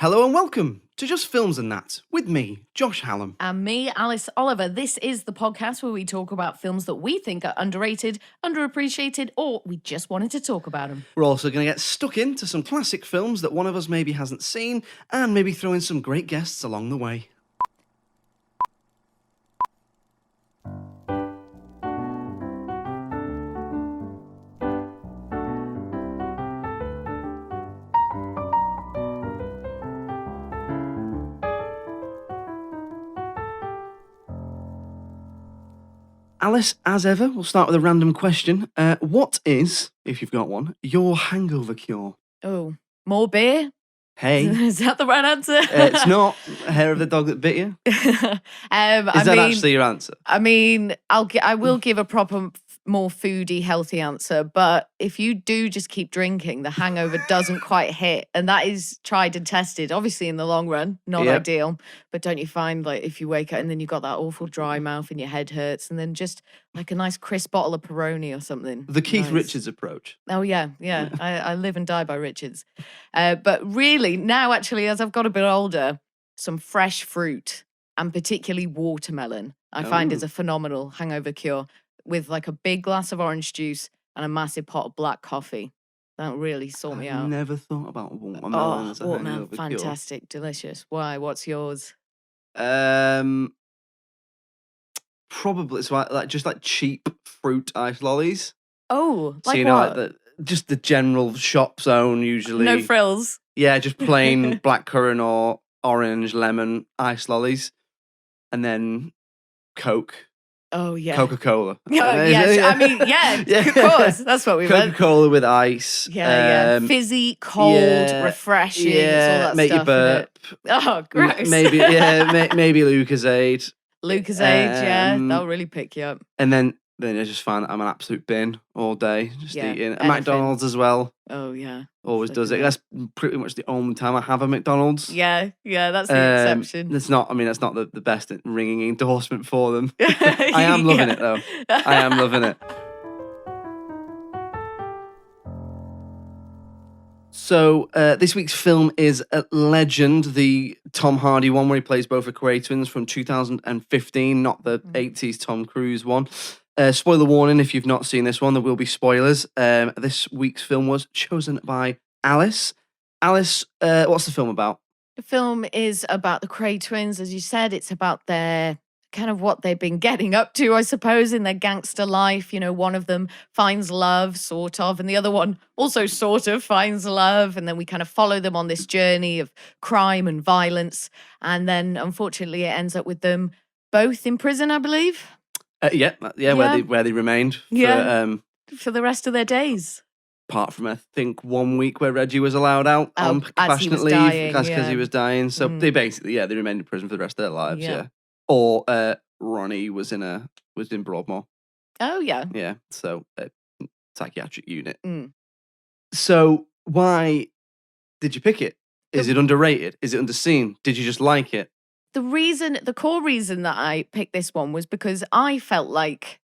Hello and welcome to Just Films and That with me, Josh Hallam. And me, Alice Oliver. This is the podcast where we talk about films that we think are underrated, underappreciated, or we just wanted to talk about them. We're also going to get stuck into some classic films that one of us maybe hasn't seen and maybe throw in some great guests along the way. Alice, as ever, we'll start with a random question. What is, if you've got one, your hangover cure? Oh, more beer? Hey. Is that the right answer? It's not hair of the dog that bit you. Is that actually your answer? I mean, I will give a proper, more foodie, healthy answer. But if you do just keep drinking, the hangover doesn't quite hit, and that is tried and tested. Obviously, in the long run, not ideal. But don't you find like if you wake up and then you've got that awful dry mouth and your head hurts, and then just like a nice crisp bottle of Peroni or something. The Keith Richards approach. Oh, yeah. I live and die by Richards. But really, now actually, as I've got a bit older, some fresh fruit and particularly watermelon, I find is a phenomenal hangover cure with like a big glass of orange juice and a massive pot of black coffee. That really sort me out. I never thought about watermelon as a hangover cure. Fantastic, delicious. Why? What's yours? Probably it's like just like cheap fruit ice lollies. Oh, like so you know, what? like just the general shop zone usually. No frills. Yeah, just plain blackcurrant or orange lemon ice lollies, and then Coke. Oh yeah, Coca-Cola. Yes, I mean, yeah, of course. That's what we meant. Coca-Cola with ice. Yeah. Fizzy, cold, refreshing. All that make stuff, you burp. Oh, gross. Maybe Lucozade. That'll really pick you up. And then I just find that I'm an absolute bin all day, just eating. And McDonald's as well. Oh yeah, always does it. That's pretty much the only time I have a McDonald's. Yeah, that's the exception. It's not. I mean, that's not the best ringing endorsement for them. I am loving it though. I am loving it. So this week's film is Legend, the Tom Hardy one where he plays both the KRAY twins from 2015, not the 80s Tom Cruise one. Spoiler warning, if you've not seen this one, there will be spoilers. This week's film was chosen by Alice. Alice, what's the film about? The film is about the KRAY twins, as you said. It's about their kind of what they've been getting up to, I suppose, in their gangster life. You know, one of them finds love, sort of, and the other one also sort of finds love. And then we kind of follow them on this journey of crime and violence. And then, unfortunately, it ends up with them both in prison, I believe. Where they remained for the rest of their days. Apart from, I think, 1 week where Reggie was allowed out on compassionate leave because he was dying. So they basically, they remained in prison for the rest of their lives, yeah. Or Ronnie was in Broadmoor. Oh, yeah. Yeah, so psychiatric unit. Mm. So why did you pick it? Is it underrated? Is it underseen? Did you just like it? The core reason that I picked this one was because I felt like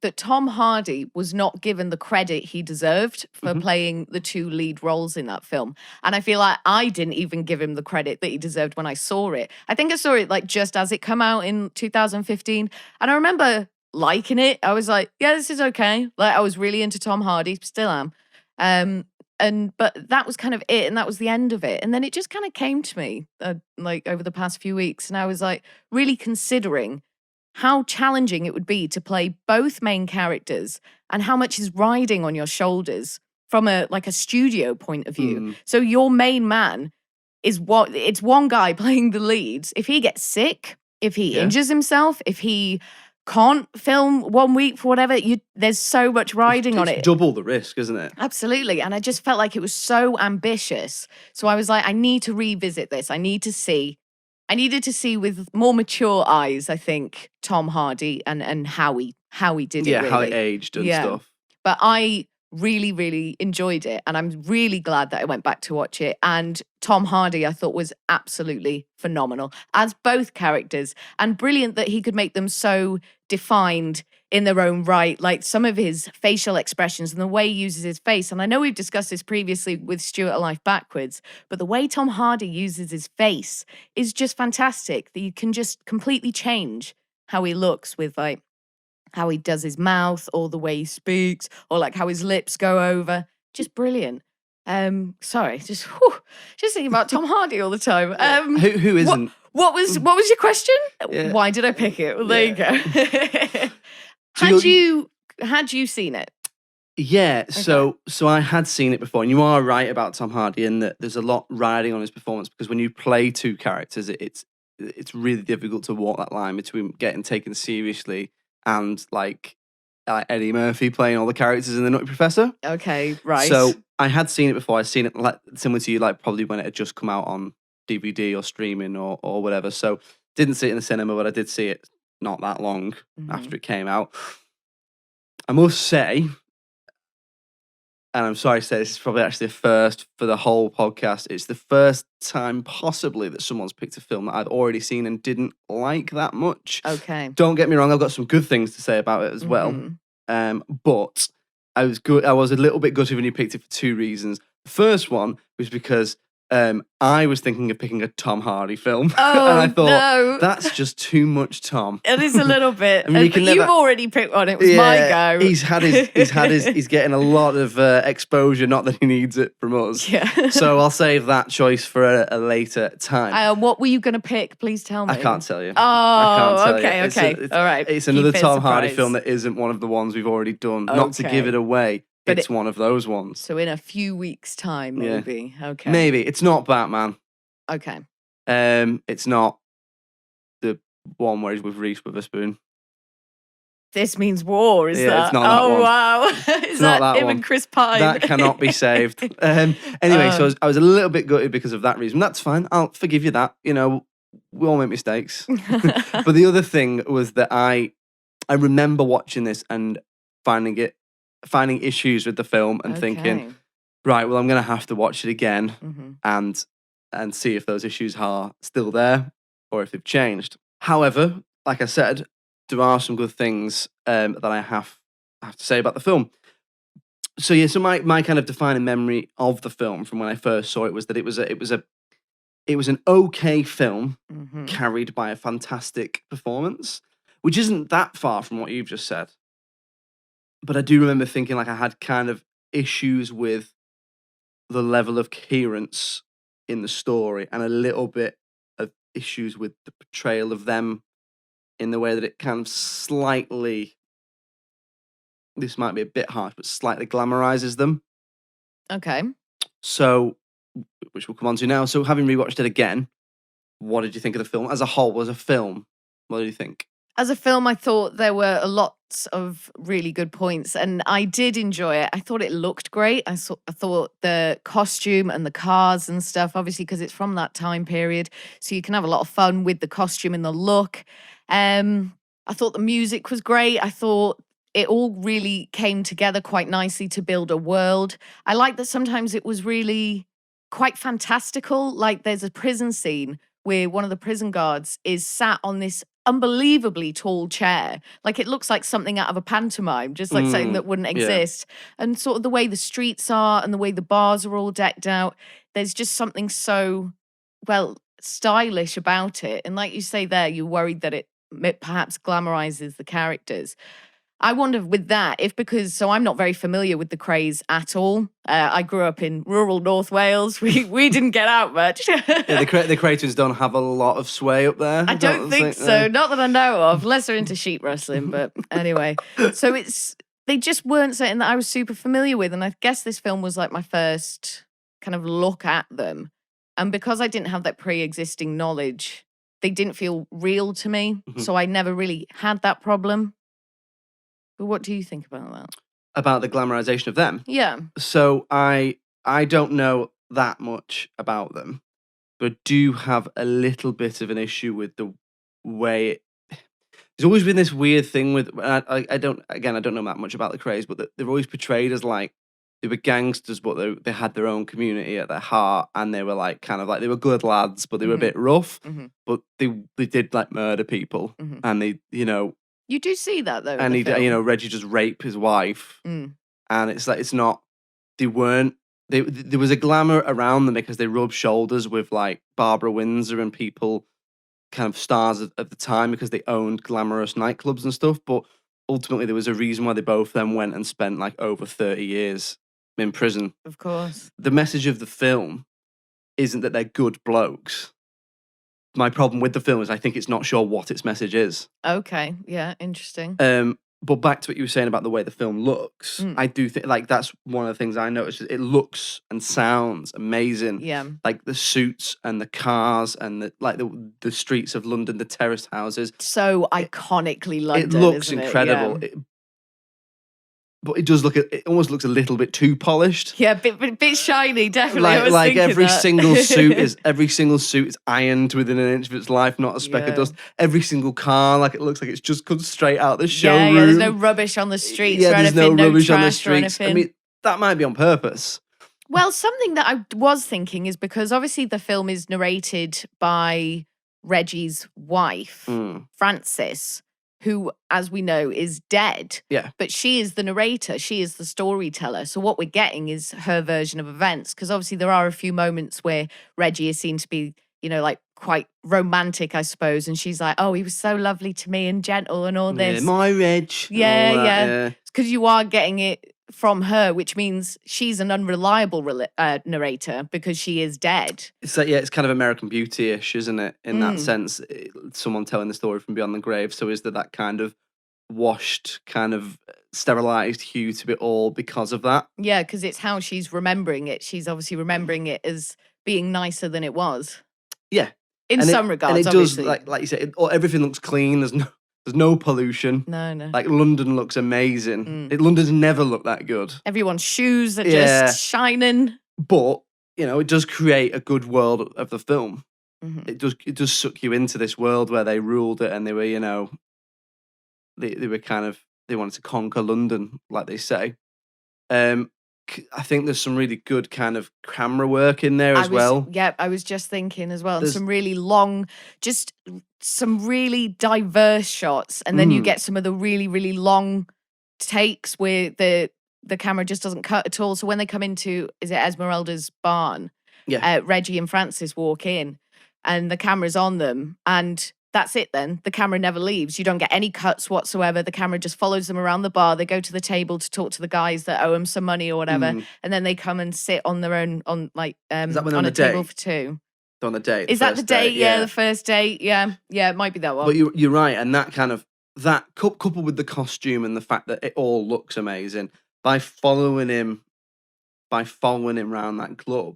that Tom Hardy was not given the credit he deserved for playing the two lead roles in that film. And I feel like I didn't even give him the credit that he deserved when I saw it. I think I saw it like just as it came out in 2015. And I remember liking it. I was like, yeah, this is okay. Like I was really into Tom Hardy, still am. But that was kind of it, and that was the end of it. And then it just kind of came to me like over the past few weeks, and I was like really considering how challenging it would be to play both main characters and how much is riding on your shoulders from a studio point of view. So your main man is it's one guy playing the leads. If he gets sick, if he injures himself, if he can't film 1 week for whatever, there's so much riding on it. Double the risk, isn't it? Absolutely. And I just felt like it was so ambitious. So I was like, I need to revisit this. I needed to see with more mature eyes, I think, Tom Hardy and how he did it. Yeah, how it aged and stuff. But I really, really enjoyed it. And I'm really glad that I went back to watch it. And Tom Hardy, I thought, was absolutely phenomenal as both characters. And brilliant that he could make them so defined in their own right. Like some of his facial expressions and the way he uses his face. And I know we've discussed this previously with Stuart A Life Backwards, but the way Tom Hardy uses his face is just fantastic. That you can just completely change how he looks with like how he does his mouth or the way he speaks or like how his lips go over. Just brilliant. Sorry, just thinking about Tom Hardy all the time. Who isn't? What was your question? Yeah. Why did I pick it? Well, there you go. So had you seen it? Yeah, so I had seen it before, and you are right about Tom Hardy in that there's a lot riding on his performance because when you play two characters, it's really difficult to walk that line between getting taken seriously and like Eddie Murphy playing all the characters in The Nutty Professor. Okay, right. So I had seen it before. I'd seen it like similar to you, like probably when it had just come out on DVD or streaming or whatever. So didn't see it in the cinema, but I did see it not that long after it came out. I must say, and I'm sorry to say this is probably actually a first for the whole podcast. It's the first time possibly that someone's picked a film that I'd already seen and didn't like that much. Okay. Don't get me wrong, I've got some good things to say about it as well. But I was a little bit gutted when you picked it for two reasons. The first one was because I was thinking of picking a Tom Hardy film. Oh, and I thought, no. that's just too much Tom. It is a little bit. I mean, you've already picked one. It was my go. He's getting a lot of exposure, not that he needs it from us. Yeah. So I'll save that choice for a later time. What were you going to pick? Please tell me. I can't tell you. Oh, okay. All right. It's another Tom Hardy film that isn't one of the ones we've already done. Not to give it away. But it's one of those ones. So in a few weeks' time, maybe. Yeah. Okay. Maybe. It's not Batman. Okay. It's not the one where he's with Reese Witherspoon. This Means War, is that? It's not that one. Wow. Is that him one. and Chris Pine? That cannot be saved. Anyway, so I was a little bit gutted because of that reason. That's fine. I'll forgive you that. You know, we all make mistakes. But the other thing was that I remember watching this and finding issues with the film and thinking, right, well, I'm going to have to watch it again and see if those issues are still there or if they've changed. However, like I said, there are some good things that I have to say about the film. So yeah, so my kind of defining memory of the film from when I first saw it was that it was an okay film carried by a fantastic performance, which isn't that far from what you've just said. But I do remember thinking like I had kind of issues with the level of coherence in the story and a little bit of issues with the portrayal of them in the way that it kind of slightly, this might be a bit harsh, but slightly glamorizes them. Okay. So, which we'll come on to now. So having rewatched it again, what did you think of the film as a whole? As a film, what did you think? As a film, I thought there were lots of really good points, and I did enjoy it. I thought it looked great. I thought the costume and the cars and stuff, obviously because it's from that time period, so you can have a lot of fun with the costume and the look. I thought the music was great. I thought it all really came together quite nicely to build a world. I like that sometimes it was really quite fantastical. Like there's a prison scene where one of the prison guards is sat on this unbelievably tall chair. Like it looks like something out of a pantomime, just like something that wouldn't exist. Yeah. And sort of the way the streets are and the way the bars are all decked out, there's just something so, well, stylish about it. And like you say there, you're worried that it perhaps glamorizes the characters. I wonder with that, so I'm not very familiar with the KRAY-zy at all. I grew up in rural North Wales. We didn't get out much. Yeah, the KRAY-zy's don't have a lot of sway up there. I don't think so. Not that I know of. Unless they're into sheep wrestling, but anyway. So they just weren't something that I was super familiar with. And I guess this film was like my first kind of look at them. And because I didn't have that pre-existing knowledge, they didn't feel real to me. So I never really had that problem. But what do you think about that? About the glamorization of them? Yeah. So I don't know that much about them, but I do have a little bit of an issue with the way there's always been this weird thing with, I don't know that much about the KRAY-zy, but they're always portrayed as like, they were gangsters, but they had their own community at their heart, and they were like, kind of like, they were good lads, but they were a bit rough, but they did like murder people, and they, you know, You do see that though. and in the film. Reggie just rape his wife, Mm. and it's like it's not. They weren't. There was a glamour around them because they rubbed shoulders with like Barbara Windsor and people, kind of stars at the time, because they owned glamorous nightclubs and stuff. But ultimately, there was a reason why they both then went and spent like over 30 years in prison. Of course. The message of the film isn't that they're good blokes. My problem with the film is I think it's not sure what its message is. Okay. Yeah. Interesting. But back to what you were saying about the way the film looks, I do think like that's one of the things I noticed. It looks and sounds amazing. Yeah. Like the suits and the cars and the streets of London, the terraced houses. So iconically London. It looks isn't incredible. It? Yeah. But it does look. It almost looks a little bit too polished. Yeah, bit shiny, definitely. I was Like thinking every that. single suit is ironed within an inch of its life, not a speck of dust. Every single car, like it looks like it's just come straight out the showroom. Yeah, there's no rubbish on the streets or there's anything, no rubbish trash on the or streets. anything. I mean, that might be on purpose. Well, something that I was thinking is because obviously the film is narrated by Reggie's wife, Frances, who, as we know, is dead. Yeah. But she is the narrator. She is the storyteller. So what we're getting is her version of events. Because obviously there are a few moments where Reggie is seen to be, like quite romantic, I suppose. And she's like, oh, he was so lovely to me and gentle and all this. Yeah, my Reg. Yeah. Because you are getting it from her, which means she's an unreliable narrator because she is dead. It's like, it's kind of American Beauty-ish, isn't it? In that sense, someone telling the story from beyond the grave. So is there that kind of washed, kind of sterilized hue to it all because of that? Yeah, because it's how she's remembering it. She's obviously remembering it as being nicer than it was. Yeah. In some regards, and it obviously. does, like you said, everything looks clean. There's no pollution. No. Like London looks amazing. London's never looked that good. Everyone's shoes are just shining. But, it does create a good world of the film. Mm-hmm. It does suck you into this world where they ruled it and they were, they were kind of, they wanted to conquer London, like they say. I think there's some really good kind of camera work in there as well. Yeah, I was just thinking as well. Some really long, just some really diverse shots. And then you get some of the really, really long takes where the camera just doesn't cut at all. So when they come into, is it Esmeralda's barn? Yeah. Reggie and Frances walk in and the camera's on them. And that's it then. The camera never leaves. You don't get any cuts whatsoever. The camera just follows them around the bar. They go to the table to talk to the guys that owe them some money or whatever. And then they come and sit on their own, on a table for two. On the date. Is that the date? Yeah, the first date. Yeah, it might be that one. But you're right. And that kind of, that coupled with the costume and the fact that it all looks amazing, by following him around that club,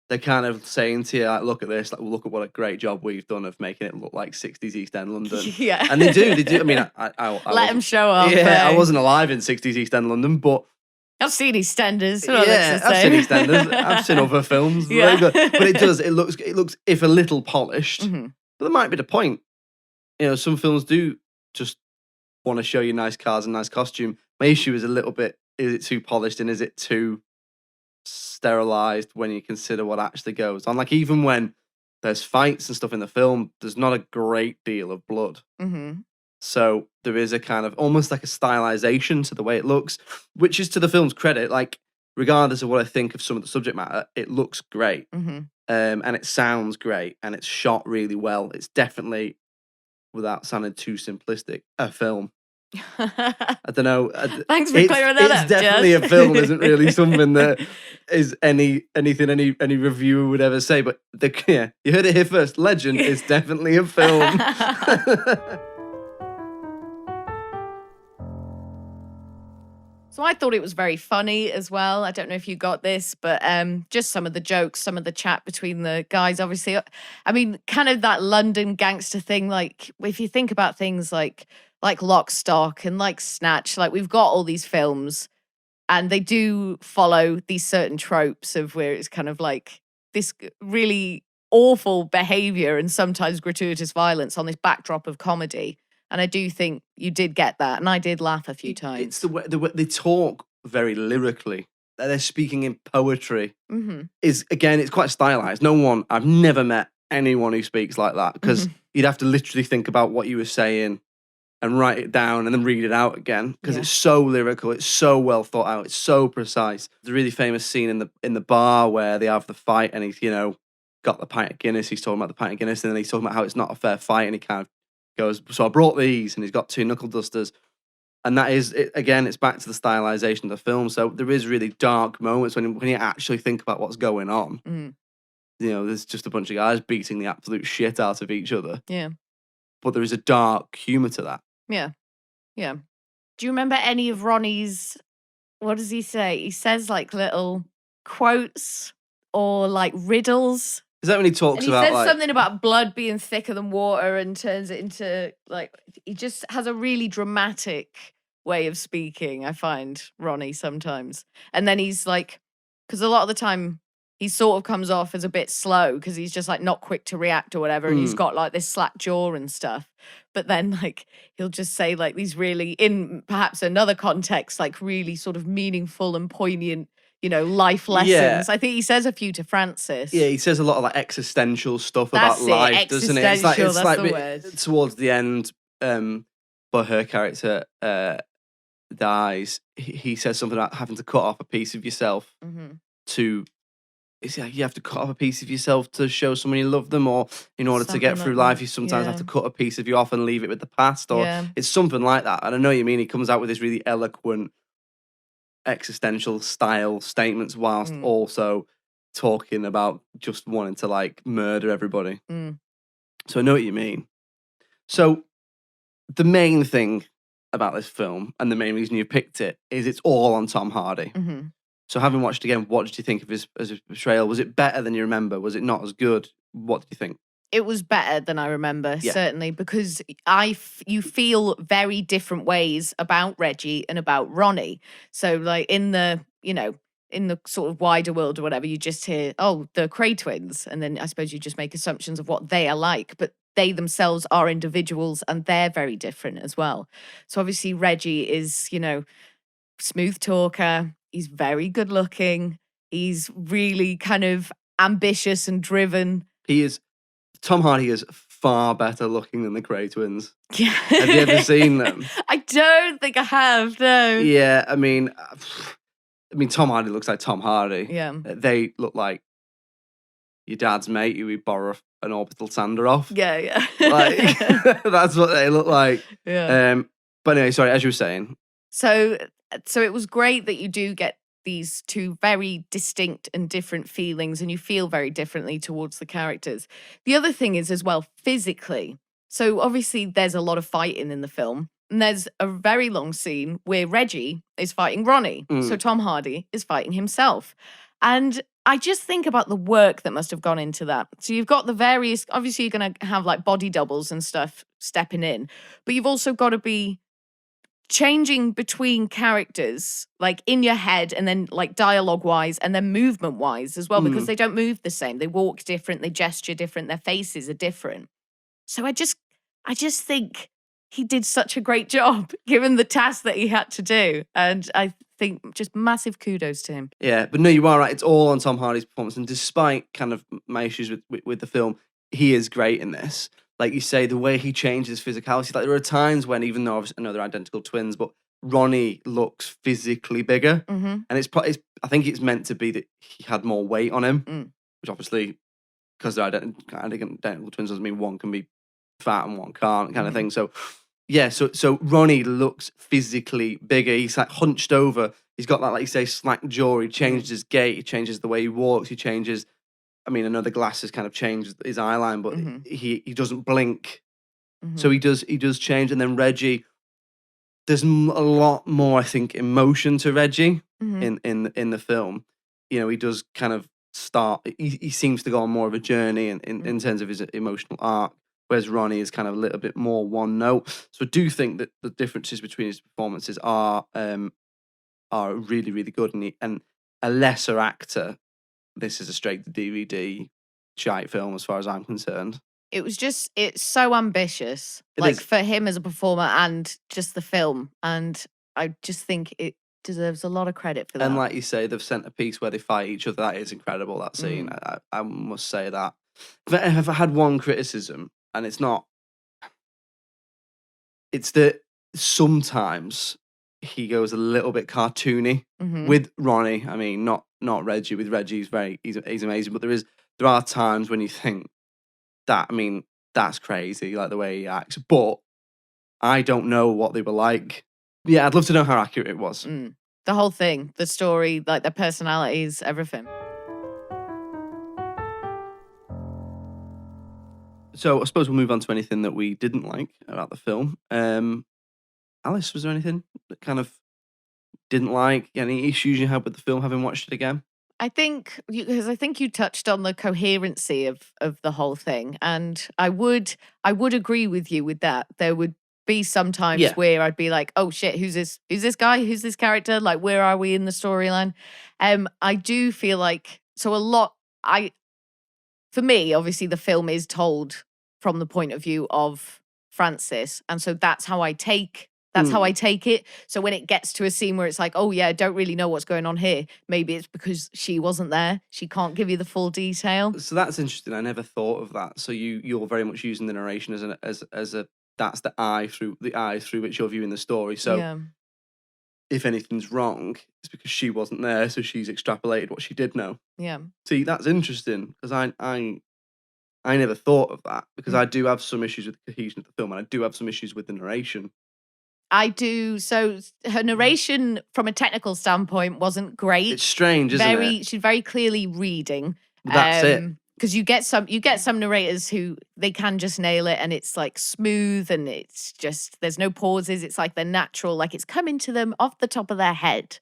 they're kind of saying to you, like, look at this, like, look at what a great job we've done of making it look like 60s East End London. Yeah. And they do. I mean, I let them show up. Yeah, I wasn't alive in 60s East End London, but I've seen EastEnders. I've seen EastEnders. I've seen other films. Yeah. Very good. But it looks if a little polished. Mm-hmm. But there might be the point. Some films do just want to show you nice cars and nice costume. My issue is a little bit, is it too polished and is it too sterilized when you consider what actually goes on? Like, even when there's fights and stuff in the film, there's not a great deal of blood. Mm-hmm. So there is a kind of almost like a stylization to the way it looks, which is to the film's credit. Like, regardless of what I think of some of the subject matter, it looks great. Mm-hmm. And it sounds great, and it's shot really well. It's definitely, without sounding too simplistic, a film. I don't know. Thanks for clearing that up. It's definitely a film. Isn't really something that is anything any reviewer would ever say. But you heard it here first. Legend is definitely a film. So I thought it was very funny as well. I don't know if you got this, but just some of the jokes, some of the chat between the guys, obviously. I mean, kind of that London gangster thing. Like, if you think about things like Lock, Stock and like Snatch, like we've got all these films and they do follow these certain tropes of where it's kind of like this really awful behavior and sometimes gratuitous violence on this backdrop of comedy. And I do think you did get that. And I did laugh a few times. It's the way they talk very lyrically. They're speaking in poetry. Mm-hmm. It's quite stylized. I've never met anyone who speaks like that, because you'd have to literally think about what you were saying and write it down and then read it out again because it's so lyrical, it's so well thought out, it's so precise. The really famous scene in the bar where they have the fight and he's, got the pint of Guinness, he's talking about the pint of Guinness and then he's talking about how it's not a fair fight and he kind of goes, so I brought these and he's got 2 knuckle dusters. And that is, again, it's back to the stylization of the film. So there is really dark moments when you actually think about what's going on. Mm. There's just a bunch of guys beating the absolute shit out of each other. Yeah. But there is a dark humour to that. Yeah. Yeah. Do you remember any of Ronnie's, what does he say? He says like little quotes or like riddles. Is that when he talks and he about says something about blood being thicker than water and turns it into like, he just has a really dramatic way of speaking, I find, Ronnie sometimes. And then he's like, because a lot of the time he sort of comes off as a bit slow because he's just like not quick to react or whatever. And he's got like this slack jaw and stuff. But then like he'll just say like these really, in perhaps another context, like really sort of meaningful and poignant, life lessons. Yeah. I think he says a few to Francis. Yeah, he says a lot of like existential stuff That's about it, life, doesn't it? It's like existential, that's the word. Towards the end, but her character dies. He says something about having to cut off a piece of yourself to. It's like you have to cut off a piece of yourself to show someone you love them, or in order to get through life, you sometimes have to cut a piece of you off and leave it with the past, or it's something like that. And I know what you mean. He comes out with this really eloquent, existential style statements whilst also talking about just wanting to like murder everybody. So I know what you mean. So the main thing about this film and the main reason you picked it is it's all on Tom Hardy. So having watched again, what did you think of his portrayal? Was it better than you remember? Was it not as good? What did you think? It was better than I remember, certainly, because you feel very different ways about Reggie and about Ronnie. So like in the sort of wider world or whatever, you just hear, oh, the KRAY twins. And then I suppose you just make assumptions of what they are like, but they themselves are individuals and they're very different as well. So obviously Reggie is, smooth talker. He's very good looking. He's really kind of ambitious and driven. He is. Tom Hardy is far better looking than the KRAY twins. Yeah. Have you ever seen them? I don't think I have, no. Yeah, I mean, Tom Hardy looks like Tom Hardy. Yeah. They look like your dad's mate who would borrow an orbital sander off. Yeah. Like, that's what they look like. Yeah. But anyway, sorry, as you were saying. So it was great that you do get these two very distinct and different feelings and you feel very differently towards the characters. The other thing is as well, physically. So obviously there's a lot of fighting in the film and there's a very long scene where Reggie is fighting Ronnie. So Tom Hardy is fighting himself. And I just think about the work that must have gone into that. So you've got the various, obviously you're going to have like body doubles and stuff stepping in, but you've also got to be changing between characters, like in your head and then like dialogue wise and then movement wise as well, because they don't move the same. They walk different, they gesture different, their faces are different. So I just think he did such a great job given the task that he had to do. And I think just massive kudos to him. Yeah, but no, you are right. It's all on Tom Hardy's performance. And despite kind of my issues with the film, he is great in this. Like you say, the way he changes physicality. Like there are times when, even though obviously I know they're identical twins, but Ronnie looks physically bigger, and it's I think it's meant to be that he had more weight on him, which obviously because they're identical twins doesn't mean one can be fat and one can't, kind of thing. So yeah, so Ronnie looks physically bigger. He's like hunched over. He's got that, like you say, slack jaw. He changed his gait. He changes the way he walks. He changes. I mean, I know the glasses kind of changed his eye line, but he doesn't blink. So he does change. And then Reggie, there's a lot more, I think, emotion to Reggie in the film. He does kind of start, he seems to go on more of a journey in terms of his emotional arc, whereas Ronnie is kind of a little bit more one note. So I do think that the differences between his performances are really, really good. And a lesser actor, this is a straight to DVD shite film as far as I'm concerned. It's so ambitious, for him as a performer and just the film. And I just think it deserves a lot of credit for that. And like you say, they've sent a piece where they fight each other. That is incredible, that scene. I must say that. If I had one criticism, and it's not, it's that sometimes he goes a little bit cartoony with Ronnie. I mean, not Reggie. With Reggie, he's amazing. But there are times when you think that, I mean, that's crazy, like the way he acts. But I don't know what they were like. Yeah, I'd love to know how accurate it was. The whole thing, the story, like their personalities, everything. So I suppose we'll move on to anything that we didn't like about the film. Alice, was there anything that kind of didn't like? Any issues you had with the film having watched it again? I think because I think you touched on the coherency of the whole thing, and I would agree with you with that. There would be some times where I'd be like, "Oh shit, who's this? Who's this guy? Who's this character? Like, where are we in the storyline?" I do feel like so a lot. For me, obviously, the film is told from the point of view of Frances, and so that's how I take. That's how I take it. So when it gets to a scene where it's like, oh yeah, I don't really know what's going on here, maybe it's because she wasn't there. She can't give you the full detail. So that's interesting. I never thought of that. So you're very much using the narration as a that's the eye through which you're viewing the story. So if anything's wrong, it's because she wasn't there, so she's extrapolated what she did know. Yeah. See, that's interesting because I never thought of that because I do have some issues with the cohesion of the film, and I do have some issues with the narration. I do. So her narration, from a technical standpoint, wasn't great. It's strange, isn't it? She's very clearly reading. That's it. Because you get some narrators who they can just nail it, and it's like smooth, and it's just there's no pauses. It's like they're natural, like it's coming to them off the top of their head.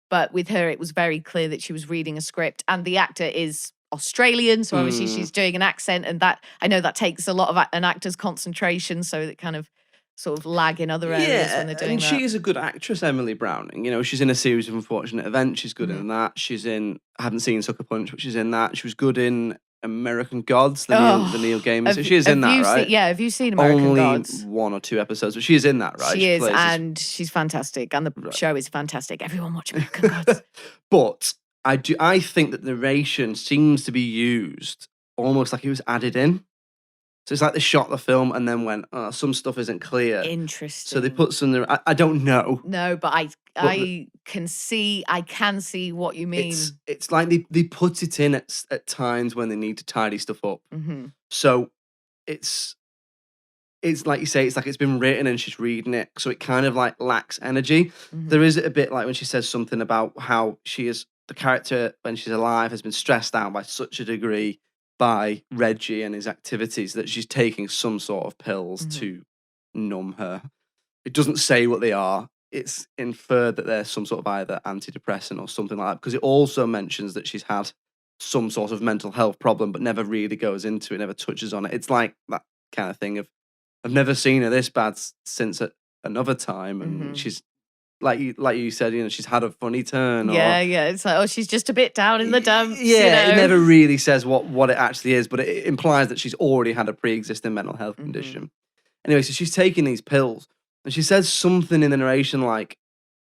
But with her, it was very clear that she was reading a script, and the actor is Australian, so obviously she's doing an accent, and that I know that takes a lot of an actor's concentration, so that kind of sort of lag in other areas when they're doing and that. she is a good actress, Emily Browning. You know, she's in a series of unfortunate events. She's good in that. She's in, I haven't seen Sucker Punch, but she's in that. She was good in American Gods, the Neil Gaiman. So she is in that, right? Have you seen American Gods? Only 1 or 2 episodes, but she is in that, right? She is, and she's fantastic, and the show is fantastic. Everyone watch American Gods. But I think that the narration seems to be used almost like it was added in. So it's like they shot the film and then went, oh, some stuff isn't clear. Interesting. So they put some. I don't know. No, but I can see what you mean. It's like they put it in at times when they need to tidy stuff up. So it's like you say, it's like it's been written and she's reading it, so it kind of like lacks energy. There is a bit like when she says something about how the character when she's alive has been stressed out by such a degree by Reggie and his activities that she's taking some sort of pills to numb her. It doesn't say what they are. It's inferred that they're some sort of either antidepressant or something like that, because it also mentions that she's had some sort of mental health problem, but never really goes into it, never touches on it. It's like that kind of thing of, I've never seen her this bad since another time, and she's like you said, you know, she's had a funny turn. Yeah. It's like, oh, she's just a bit down in the dumps. Yeah, it never really says what it actually is, but it implies that she's already had a pre-existing mental health condition. Anyway, so she's taking these pills, and she says something in the narration like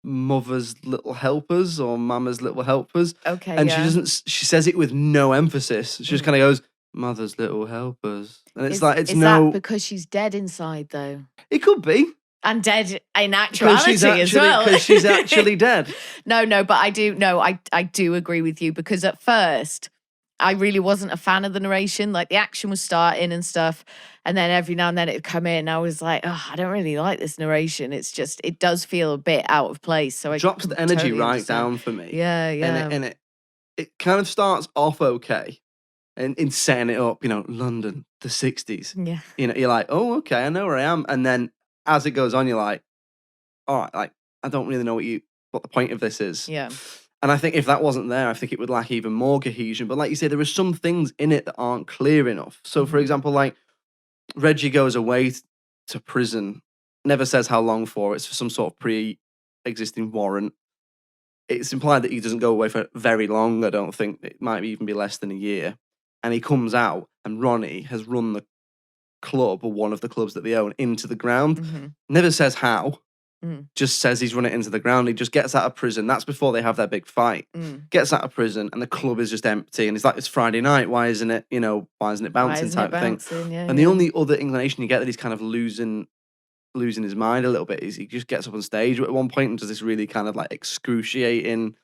"mother's little helpers" or "mama's little helpers." Okay, and she says it with no emphasis. She just kind of goes, "Mother's little helpers," and it's like it's is no. that because she's dead inside though? It could be. And dead in actuality as well. Because she's actually dead. No, but I do agree with you, because at first I really wasn't a fan of the narration. Like the action was starting and stuff, and then every now and then it'd come in. I was like, oh, I don't really like this narration. It's just, it does feel a bit out of place. So it drops the energy right down for me. Yeah. And it kind of starts off okay, and in setting it up, you know, London, the 60s. Yeah. You know, you're like, oh, okay, I know where I am, and then as it goes on, you're like, all right, like, I don't really know what the point of this is. Yeah. And I think if that wasn't there, I think it would lack even more cohesion. But like you say, there are some things in it that aren't clear enough. So, for example, like, Reggie goes away to prison, never says how long for. It's for some sort of pre-existing warrant. It's implied that he doesn't go away for very long, I don't think. It might even be less than a year. And he comes out, and Ronnie has run the club, or one of the clubs that they own, into the ground. Never says how, just says he's run it into the ground. He just gets out of prison. That's before they have their big fight. Gets out of prison, and the club is just empty, and it's like, it's Friday night, why isn't it bouncing type thing. Yeah, and the only other inclination you get that he's kind of losing losing his mind a little bit is he just gets up on stage at one point and does this really kind of like excruciating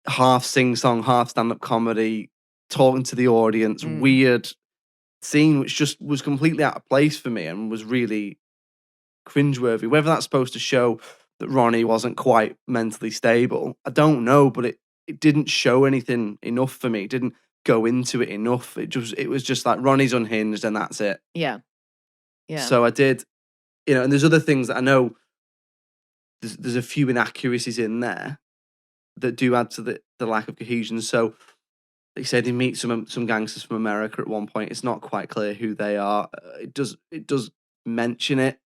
half sing-song, half stand-up comedy, talking to the audience, weird scene, which just was completely out of place for me and was really cringeworthy. Whether that's supposed to show that Ronnie wasn't quite mentally stable, I don't know, but it didn't show anything enough for me. It didn't go into it enough. It was just like Ronnie's unhinged and that's it. Yeah. Yeah. So I did, and there's other things that I know there's a few inaccuracies in there that do add to the lack of cohesion. So like you said, he meets some gangsters from America at one point. It's not quite clear who they are. It does mention it,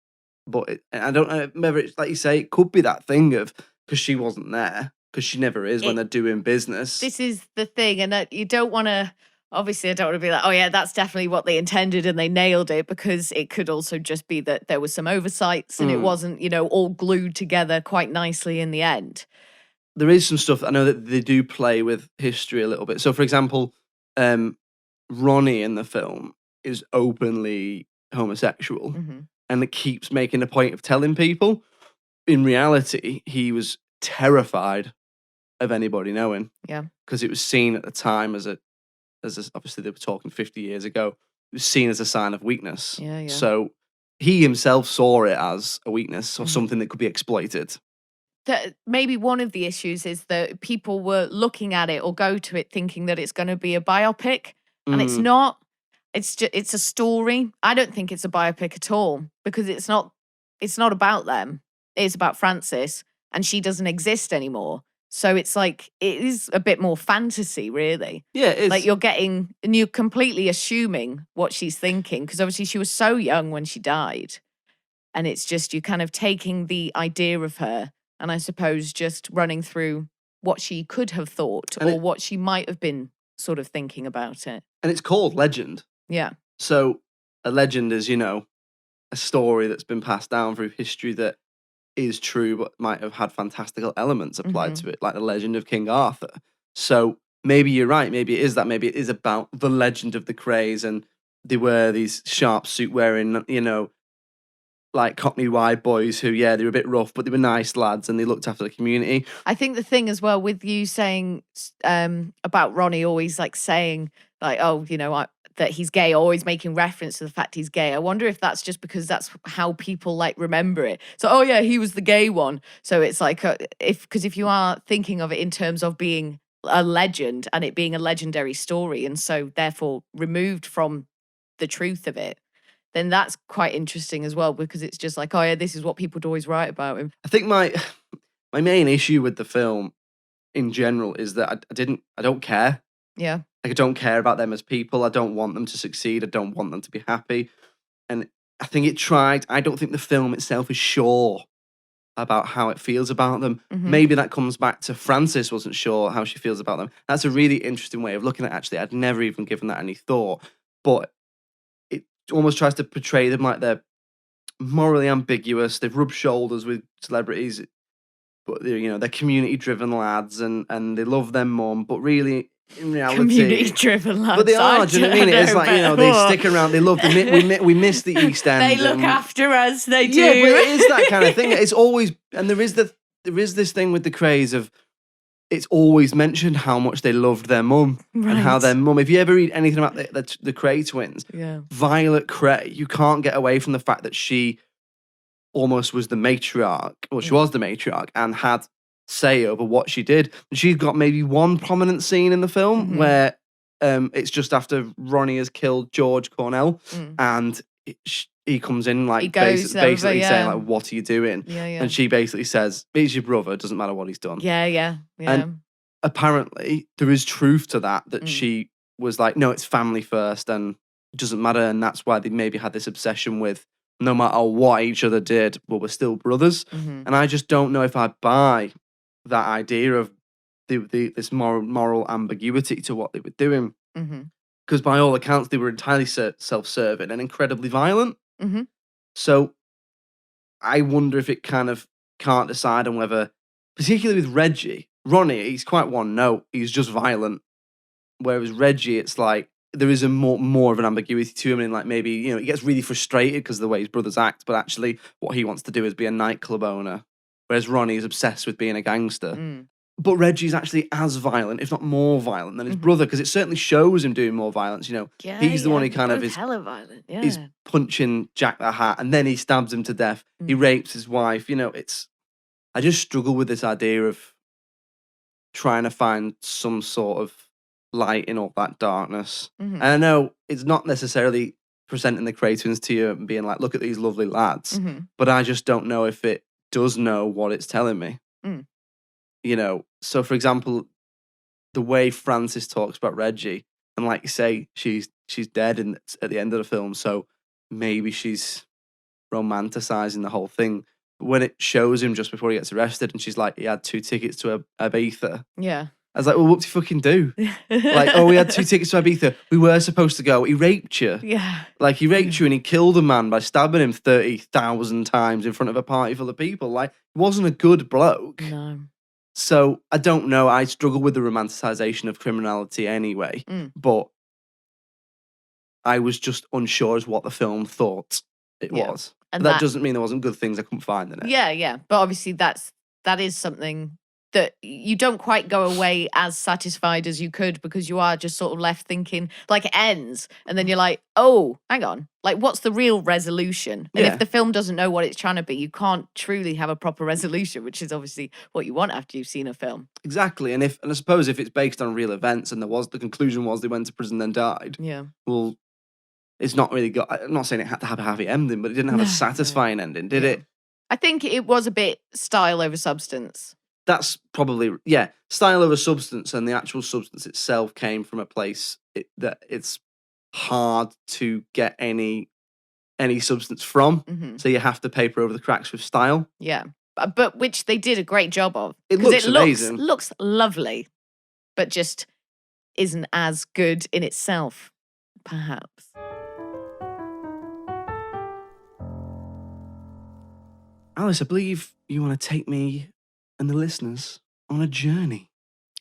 but I don't know whether it's like you say. It could be that thing of because she wasn't there, because she never is when they're doing business. This is the thing, and you don't want to. Obviously, I don't want to be like, oh yeah, that's definitely what they intended and they nailed it, because it could also just be that there was some oversights and it wasn't, all glued together quite nicely in the end. There is some stuff I know that they do play with history a little bit. So, for example, Ronnie in the film is openly homosexual, and it keeps making a point of telling people. In reality, he was terrified of anybody knowing. Yeah, because it was seen at the time as obviously they were talking 50 years ago. It was seen as a sign of weakness. Yeah. So he himself saw it as a weakness or something that could be exploited. That maybe one of the issues is that people were looking at it or go to it thinking that it's going to be a biopic, and it's not. It's a story. I don't think it's a biopic at all, because it's not about them. It's about Frances, and she doesn't exist anymore. So it's like, it is a bit more fantasy, really. Yeah, it is. Like you're completely assuming what she's thinking, because obviously she was so young when she died. And it's just, you kind of taking the idea of her and I suppose just running through what she could have thought or what she might have been sort of thinking about it. And it's called Legend. Yeah. So a legend is, a story that's been passed down through history that is true, but might have had fantastical elements applied to it, like the legend of King Arthur. So maybe you're right. Maybe it is that. Maybe it is about the legend of the Krays, and they were these sharp suit wearing, like Cockney wide boys who, they were a bit rough, but they were nice lads and they looked after the community. I think the thing as well with you saying about Ronnie always like saying like, oh, that he's gay, always making reference to the fact he's gay. I wonder if that's just because that's how people like remember it. So, oh yeah, he was the gay one. So it's like, if you are thinking of it in terms of being a legend and it being a legendary story, and so therefore removed from the truth of it, then that's quite interesting as well, because it's just like, oh yeah, this is what people would always write about him. I think my main issue with the film in general is that I don't care. Yeah. Like, I don't care about them as people. I don't want them to succeed. I don't want them to be happy. And I think it tried. I don't think the film itself is sure about how it feels about them. Maybe that comes back to Frances wasn't sure how she feels about them. That's a really interesting way of looking at it, actually. I'd never even given that any thought. But it almost tries to portray them like they're morally ambiguous. They've rubbed shoulders with celebrities, but they're community-driven lads and they love their mum. But really, in reality, community-driven lads. But they are. Do you know what I mean? It's like, they stick around. They love we miss the East End. They look after us. They do. Yeah, but it is that kind of thing. It's always, and there is this thing with the Krays of, it's always mentioned how much they loved their mum and how their mum. If you ever read anything about the Kray twins, Violet Kray, you can't get away from the fact that she almost was the matriarch, or she was the matriarch, and had say over what she did. And she's got maybe one prominent scene in the film where it's just after Ronnie has killed George Cornell, and he comes in like basically saying like, "What are you doing?" And she basically says, "It's your brother. It doesn't matter what he's done." Yeah. And apparently there is truth to that she was like, "No, it's family first, and it doesn't matter." And that's why they maybe had this obsession with, no matter what each other did, but we're still brothers. And I just don't know if I buy that idea of this moral ambiguity to what they were doing. Because by all accounts, they were entirely self-serving and incredibly violent. So I wonder if it kind of can't decide on whether, particularly with Reggie, Ronnie, he's quite one note. He's just violent. Whereas Reggie, it's like, there is a more of an ambiguity to him, and like maybe, you know, he gets really frustrated because of the way his brothers act, but actually what he wants to do is be a nightclub owner, whereas Ronnie is obsessed with being a gangster. But Reggie's actually as violent, if not more violent, than his brother, because it certainly shows him doing more violence. You know, he's the one who kind of is hella violent. Yeah, is punching Jack the Hat, and then he stabs him to death. He rapes his wife. You know, I just struggle with this idea of trying to find some sort of light in all that darkness. And I know it's not necessarily presenting the KRAY twins to you and being like, look at these lovely lads, but I just don't know if it does know what it's telling me. You know, so for example, the way Francis talks about Reggie, and like you say, she's dead at the end of the film, so maybe she's romanticizing the whole thing. But when it shows him just before he gets arrested, and she's like, he had 2 tickets to Ibiza. Yeah. I was like, well, what do you fucking do? Like, oh, we had 2 tickets to Ibiza. We were supposed to go. He raped you. Yeah. Like, he raped you and he killed a man by stabbing him 30,000 times in front of a party full of people. Like, he wasn't a good bloke. No. So, I don't know. I struggle with the romanticization of criminality anyway. But I was just unsure as what the film thought it was. And but that doesn't mean there wasn't good things I couldn't find in it. Yeah. But obviously that is something that you don't quite go away as satisfied as you could, because you are just sort of left thinking, like, it ends and then you're like, oh, hang on, like, what's the real resolution? And if the film doesn't know what it's trying to be, you can't truly have a proper resolution, which is obviously what you want after you've seen a film. Exactly. And I suppose if it's based on real events and the conclusion was they went to prison and died, well, it's not really got, I'm not saying it had to have a happy ending, but it didn't have a satisfying ending, did it? I think it was a bit style over substance. That's probably, style over substance, and the actual substance itself came from a place that it's hard to get any substance from. So you have to paper over the cracks with style. Yeah, but which they did a great job of. It looks amazing. Looks lovely, but just isn't as good in itself, perhaps. Alice, I believe you want to take me and the listeners on a journey.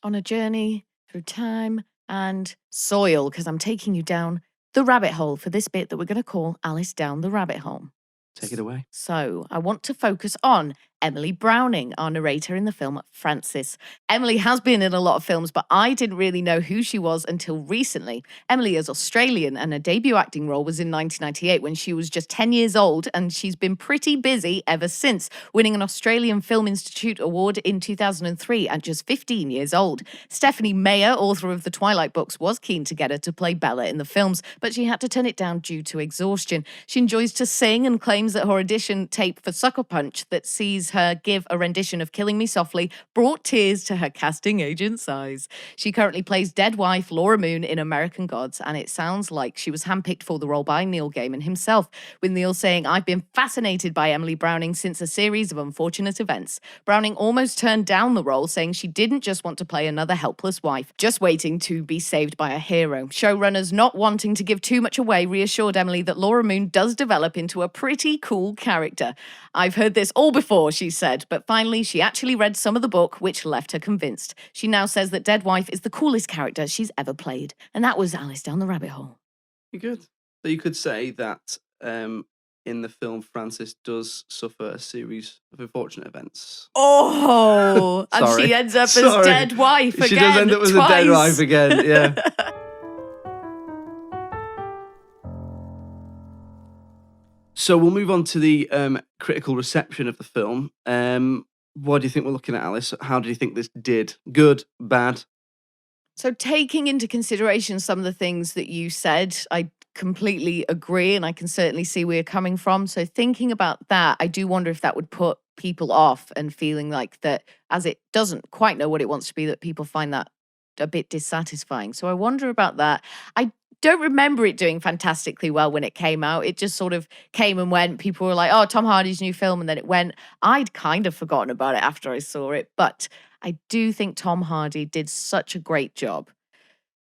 On a journey through time and soil, because I'm taking you down the rabbit hole for this bit that we're going to call Alice Down the Rabbit Hole. Take it away. So I want to focus on Emily Browning, our narrator in the film Francis. Emily has been in a lot of films, but I didn't really know who she was until recently. Emily is Australian, and her debut acting role was in 1998 when she was just 10 years old, and she's been pretty busy ever since, winning an Australian Film Institute Award in 2003 at just 15 years old. Stephanie Meyer, author of the Twilight books, was keen to get her to play Bella in the films, but she had to turn it down due to exhaustion. She enjoys to sing and claims that her audition tape for Sucker Punch that sees her give a rendition of Killing Me Softly brought tears to her casting agent's eyes. She currently plays dead wife Laura Moon in American Gods, and it sounds like she was handpicked for the role by Neil Gaiman himself, with Neil saying, "I've been fascinated by Emily Browning since a series of unfortunate events." Browning almost turned down the role, saying she didn't just want to play another helpless wife, just waiting to be saved by a hero. Showrunners, not wanting to give too much away, reassured Emily that Laura Moon does develop into a pretty cool character. "I've heard this all before," she said, but finally she actually read some of the book, which left her convinced. She now says that Dead Wife is the coolest character she's ever played. And that was Alice Down the Rabbit Hole. You're good. So you could say that in the film, Francis does suffer a series of unfortunate events. Oh, and she ends up as dead wife again. She does end up as a dead wife again, yeah. So we'll move on to the critical reception of the film. What do you think we're looking at, Alice? How do you think this did? Good, bad? So taking into consideration some of the things that you said, I completely agree, and I can certainly see where you're coming from. So thinking about that, I do wonder if that would put people off, and feeling like that, as it doesn't quite know what it wants to be, that people find that a bit dissatisfying. So I wonder about that. I don't remember it doing fantastically well when it came out. It just sort of came and went. People were like, oh, Tom Hardy's new film, and then it went. I'd kind of forgotten about it after I saw it, but I do think Tom Hardy did such a great job.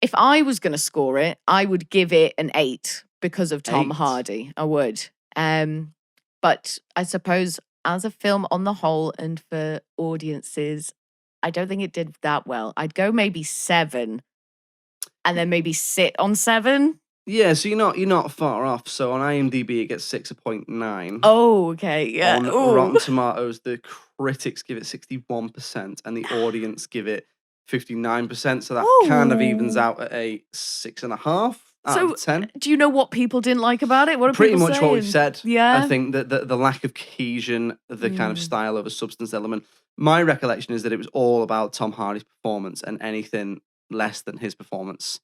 If I was going to score it, I would give it an 8 because of Tom Hardy. I would. But I suppose as a film on the whole and for audiences, I don't think it did that well. I'd go maybe 7. and then maybe sit on 7. Yeah, so you're not far off. So on IMDb it gets 6.9. Oh, okay, yeah. On Rotten Tomatoes, the critics give it 61% and the audience give it 59%. So that kind of evens out at a 6.5 out of 10. Do you know what people didn't like about it? What are Pretty people much saying? what we've said. Yeah. I think that the lack of cohesion, the kind of style over substance element. My recollection is that it was all about Tom Hardy's performance, and anything less than his performance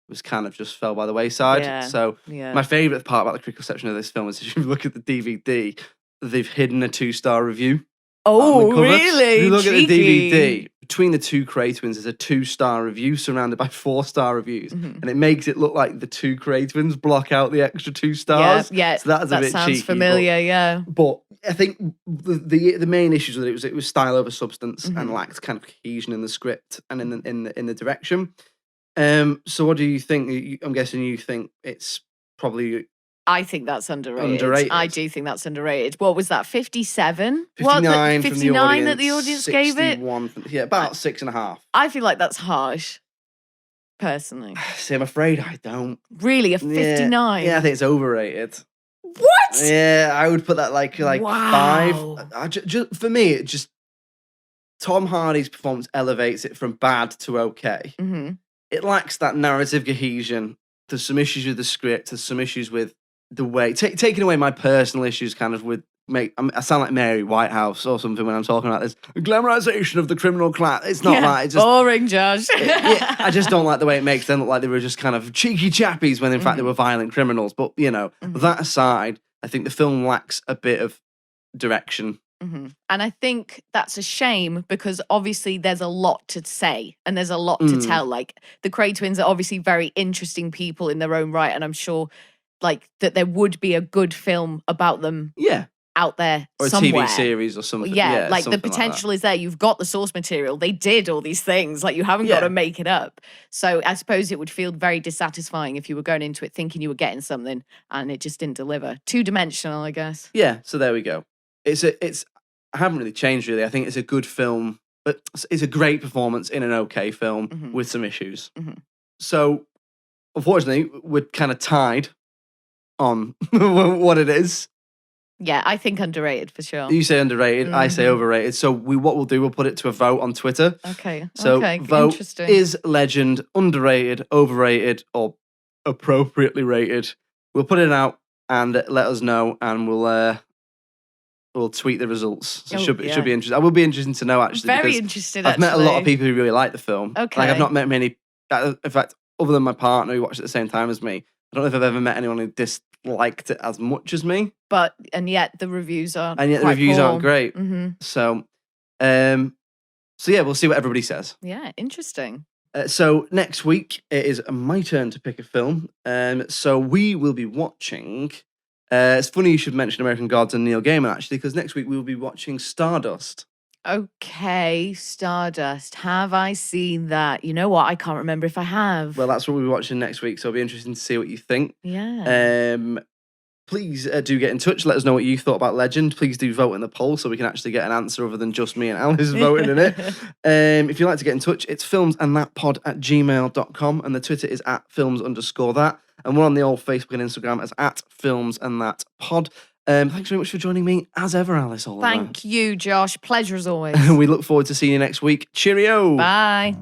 was kind of just fell by the wayside. Yeah, So yeah. my favourite part about the critical section of this film is if you look at the DVD, they've hidden a 2-star review. Oh, really? If you look Cheeky. at the DVD, between the two KRAY twins, there's a 2-star review surrounded by 4-star reviews. And it makes it look like the two KRAY twins block out the extra 2 stars. Yeah, so that's a bit sounds cheeky, familiar, yeah. But I think the main issues with it was style over substance and lacked kind of cohesion in the script and in the direction. So what do you think? I'm guessing you think it's probably... I think that's underrated. I do think that's underrated. What was that? 57? 59 59 from the audience, that the audience gave it? 61 about 6.5. I feel like that's harsh, personally. See, I'm afraid I don't. Really, a 59? Yeah, I think it's overrated. What? Yeah, I would put that like wow. 5. For me, it just... Tom Hardy's performance elevates it from bad to okay. It lacks that narrative cohesion. There's some issues with the script. There's some issues with the way... taking away my personal issues kind of with... I sound like Mary Whitehouse or something when I'm talking about this. Glamorization of the criminal class. It's not that. It's just... Boring, Josh. I just don't like the way it makes them look like they were just kind of cheeky chappies when in fact they were violent criminals. But, that aside, I think the film lacks a bit of direction. And I think that's a shame because obviously there's a lot to say and there's a lot to tell. Like the KRAY twins are obviously very interesting people in their own right, and I'm sure like that there would be a good film about them out there or somewhere. A TV series or something. Yeah, like the potential is there. You've got the source material. They did all these things. Like you haven't got to make it up. So I suppose it would feel very dissatisfying if you were going into it thinking you were getting something and it just didn't deliver. 2-dimensional, I guess. Yeah, so there we go. I haven't really changed really. I think it's a good film, but it's a great performance in an okay film with some issues. So, unfortunately, we're kind of tied on what it is. Yeah, I think underrated for sure. You say underrated, I say overrated. So what we'll do, we'll put it to a vote on Twitter. Okay. So vote, interesting. Is Legend underrated, overrated, or appropriately rated? We'll put it out and let us know, and we'll tweet the results. So it should be interesting. I will be interested to know actually. Very interested. I've met a lot of people who really like the film. Okay. Like I've not met many. In fact, other than my partner who watched it at the same time as me, I don't know if I've ever met anyone who disliked it as much as me. And yet the reviews are. And yet the reviews aren't great. So, we'll see what everybody says. Yeah, interesting. So next week it is my turn to pick a film. So we will be watching. It's funny you should mention American Gods and Neil Gaiman, actually, because next week we will be watching Stardust. Okay, Stardust. Have I seen that? You know what? I can't remember if I have. Well, that's what we'll be watching next week, so it'll be interesting to see what you think. Yeah. Please do get in touch. Let us know what you thought about Legend. Please do vote in the poll so we can actually get an answer other than just me and Alice voting in it. If you'd like to get in touch, it's filmsandthatpod@gmail.com, and the Twitter is @films_that. And we're on the old Facebook and Instagram as @filmsandthatpod. Thanks very much for joining me, as ever, Alice Oliver. Thank you, Josh. Pleasure as always. We look forward to seeing you next week. Cheerio. Bye.